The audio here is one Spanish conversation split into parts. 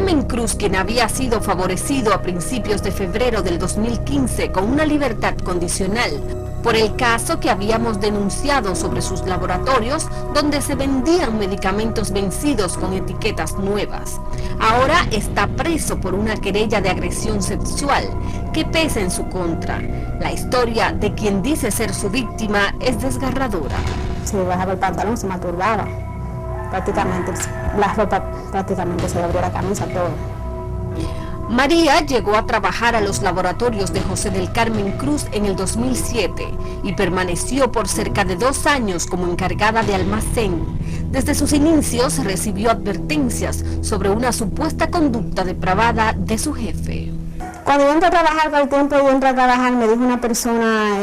Carmen Cruz, quien había sido favorecido a principios de febrero del 2015 con una libertad condicional por el caso que habíamos denunciado sobre sus laboratorios donde se vendían medicamentos vencidos con etiquetas nuevas. Ahora está preso por una querella de agresión sexual que pesa en su contra. La historia de quien dice ser su víctima es desgarradora. Si bajaba el pantalón se masturbaba, prácticamente la ropa prácticamente se le abrió la camisa, todo. María llegó a trabajar a los laboratorios de José del Carmen Cruz en el 2007 y permaneció por cerca de 2 años como encargada de almacén. Desde sus inicios recibió advertencias sobre una supuesta conducta depravada de su jefe. Cuando yo entré a trabajar, por el tiempo yo entré a trabajar, me dijo una persona,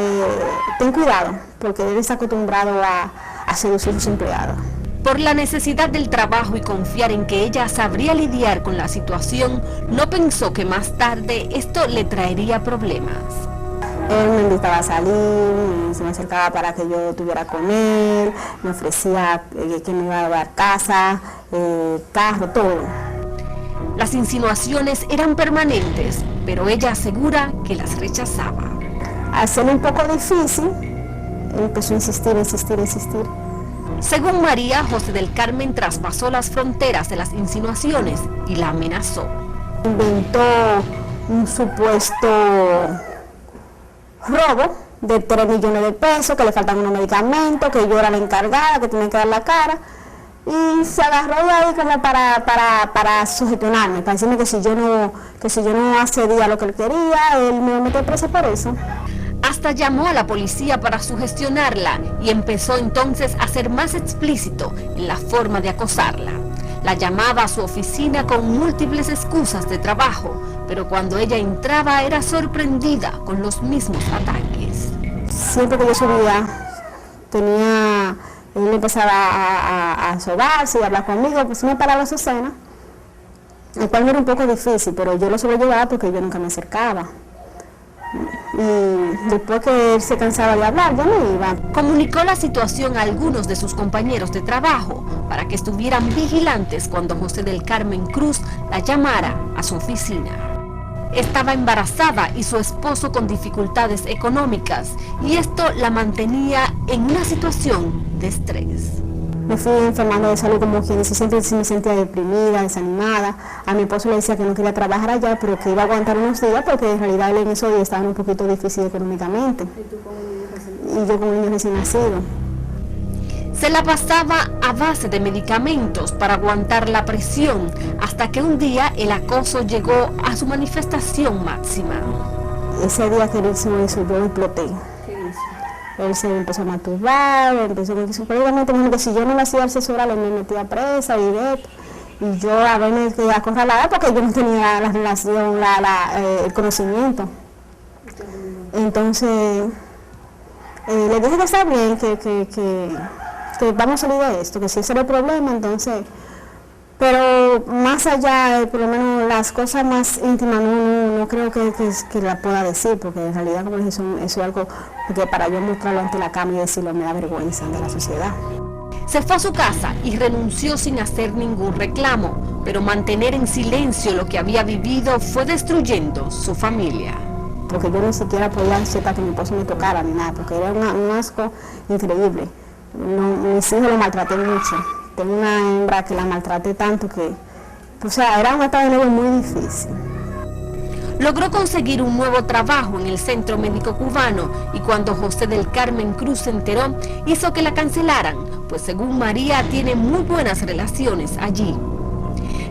ten cuidado, porque él está acostumbrado a seducir a sus empleados. Por la necesidad del trabajo y confiar en que ella sabría lidiar con la situación, no pensó que más tarde esto le traería problemas. Él me invitaba a salir, se me acercaba para que yo estuviera con él, me ofrecía que me iba a dar casa, carro, todo. Las insinuaciones eran permanentes, pero ella asegura que las rechazaba. Al ser un poco difícil, él empezó a insistir. Según María, José del Carmen traspasó las fronteras de las insinuaciones y la amenazó. Inventó un supuesto robo de 3 millones de pesos, que le faltan unos medicamentos, que yo era la encargada, que tenía que dar la cara. Y se agarró de ahí como para sugestionarme, para decirme que si yo no accedía a lo que él quería, él me metió preso por eso. Hasta llamó a la policía para sugestionarla y empezó entonces a ser más explícito en la forma de acosarla. La llamaba a su oficina con múltiples excusas de trabajo, pero cuando ella entraba era sorprendida con los mismos ataques. Siempre que yo subía, él empezaba a sobarse y a hablar conmigo, pues me paraba su cena, el cual me era un poco difícil, pero yo lo sobrellevaba porque yo nunca me acercaba. Y después que él se cansaba de hablar, yo me iba. Comunicó la situación a algunos de sus compañeros de trabajo para que estuvieran vigilantes cuando José del Carmen Cruz la llamara a su oficina. Estaba embarazada y su esposo con dificultades económicas, y esto la mantenía en una situación de estrés. Me fui enfermando de salud, como quien dice, siempre me sentía deprimida, desanimada. A mi esposo le decía que no quería trabajar allá, pero que iba a aguantar unos días, porque en realidad él en esos días estaba un poquito difícil económicamente. ¿Y tú con un niño recién nacido? Y yo con un niño recién nacido. Se la pasaba a base de medicamentos para aguantar la presión, hasta que un día el acoso llegó a su manifestación máxima. Ese día que él hizo eso, yo exploté. Él se empezó a masturbar, empezó con eso, prácticamente me dijo que si yo no le hacía el sexo oral, él me metía presa y yo a verme acorralada porque yo no tenía la relación, el conocimiento. Entonces, le dije que está bien, que vamos a salir de esto, que si ese era el problema, entonces, pero más allá, por lo menos las cosas más íntimas no creo que la pueda decir, porque en realidad, como dije, eso es algo que para yo mostrarlo ante la cámara y decirlo me da vergüenza ante la sociedad. Se fue a su casa y renunció sin hacer ningún reclamo, pero mantener en silencio lo que había vivido fue destruyendo su familia. Porque yo ni siquiera podía aceptar que mi esposo me tocara ni nada, porque era un asco increíble. Mis hijos lo maltraté mucho. Tengo una hembra que la maltraté tanto que, o sea, era un estado de nervios muy difícil. Logró conseguir un nuevo trabajo en el Centro Médico Cubano y cuando José del Carmen Cruz se enteró, hizo que la cancelaran, pues según María tiene muy buenas relaciones allí.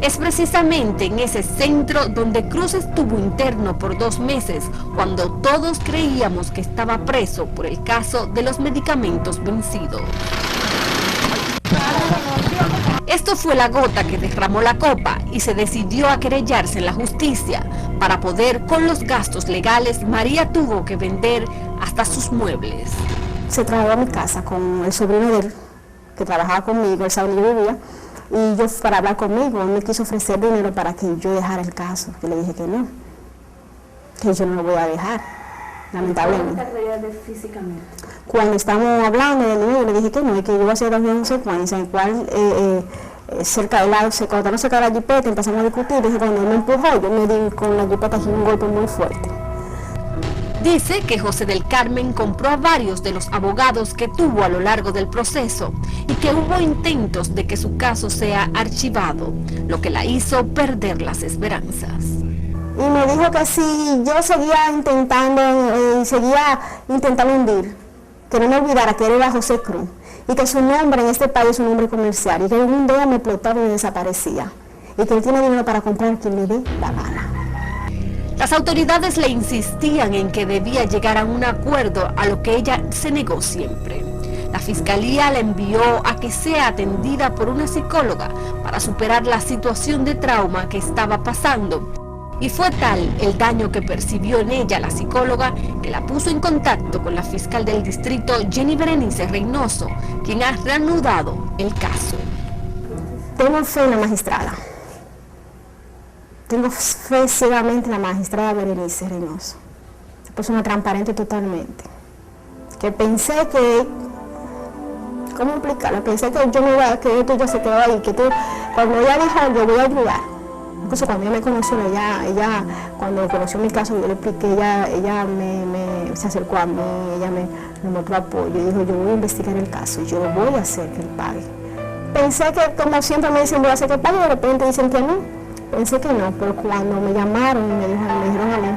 Es precisamente en ese centro donde Cruz estuvo interno por 2 meses, cuando todos creíamos que estaba preso por el caso de los medicamentos vencidos. Esto fue la gota que derramó la copa y se decidió a querellarse en la justicia. Para poder con los gastos legales, María tuvo que vender hasta sus muebles. Se trasladó a mi casa con el sobrino de él, que trabajaba conmigo, él sabía donde yo vivía, y yo para hablar conmigo, él me quiso ofrecer dinero para que yo dejara el caso. Yo le dije que no, que yo no lo voy a dejar, lamentablemente. ¿Cómo te agredía físicamente? Cuando estábamos hablando del dinero, yo le dije que no, y que yo iba a hacer las consecuencias, en cual cerca del lado, cuando estamos cerca de la jipeta empezamos a discutir, dije, cuando él me empujó, yo me di con la jipeta aquí un golpe muy fuerte. Dice que José del Carmen compró a varios de los abogados que tuvo a lo largo del proceso y que hubo intentos de que su caso sea archivado, lo que la hizo perder las esperanzas. Y me dijo que si yo seguía intentando hundir, que no me olvidara que él era José Cruz y que su nombre en este país es un nombre comercial y que un día me explotaba y desaparecía y que él tiene dinero para comprar quien le dé la gana. Las autoridades le insistían en que debía llegar a un acuerdo, a lo que ella se negó siempre. La fiscalía la envió a que sea atendida por una psicóloga para superar la situación de trauma que estaba pasando. Y fue tal el daño que percibió en ella la psicóloga que la puso en contacto con la fiscal del distrito, Jenny Berenice Reynoso, quien ha reanudado el caso. Tengo fe en la magistrada. Tengo fe ciegamente en la magistrada Berenice Reynoso. Una persona transparente totalmente. Que pensé que, ¿cómo explicarlo? Pensé que yo me iba, que esto ya se quedó ahí, que cuando ella dijo, yo voy a ayudar. Incluso cuando ella me conoció, ella cuando conoció mi caso, yo le expliqué, ella se acercó a mí, ella me mostró apoyo, y dijo, yo voy a investigar el caso, yo voy a hacer que él pague. Pensé que, como siempre me dicen, voy a hacer que él pague, y de repente dicen que no. Pensé que no, pero cuando me llamaron y me dijeron a mí,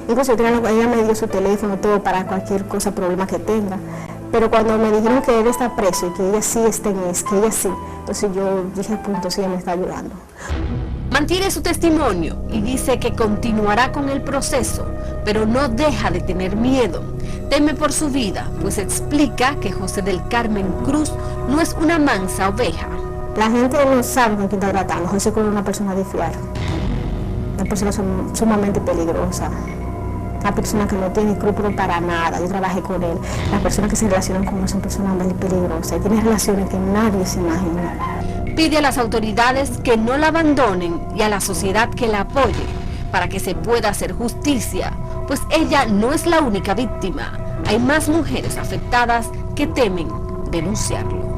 incluso ella me dio su teléfono, todo para cualquier cosa, problema que tenga, pero cuando me dijeron que él está preso y que ella sí está en eso, que ella sí, entonces yo dije, pues entonces ella me está ayudando. Mantiene su testimonio y dice que continuará con el proceso, pero no deja de tener miedo. Teme por su vida, pues explica que José del Carmen Cruz no es una mansa oveja. La gente no sabe con quién está tratando. José Cruz es una persona de fiar, una persona sumamente peligrosa, una persona que no tiene escrúpulos para nada. Yo trabajé con él. Las personas que se relacionan con él son personas muy peligrosas y tiene relaciones que nadie se imagina. Pide a las autoridades que no la abandonen y a la sociedad que la apoye para que se pueda hacer justicia, pues ella no es la única víctima. Hay más mujeres afectadas que temen denunciarlo.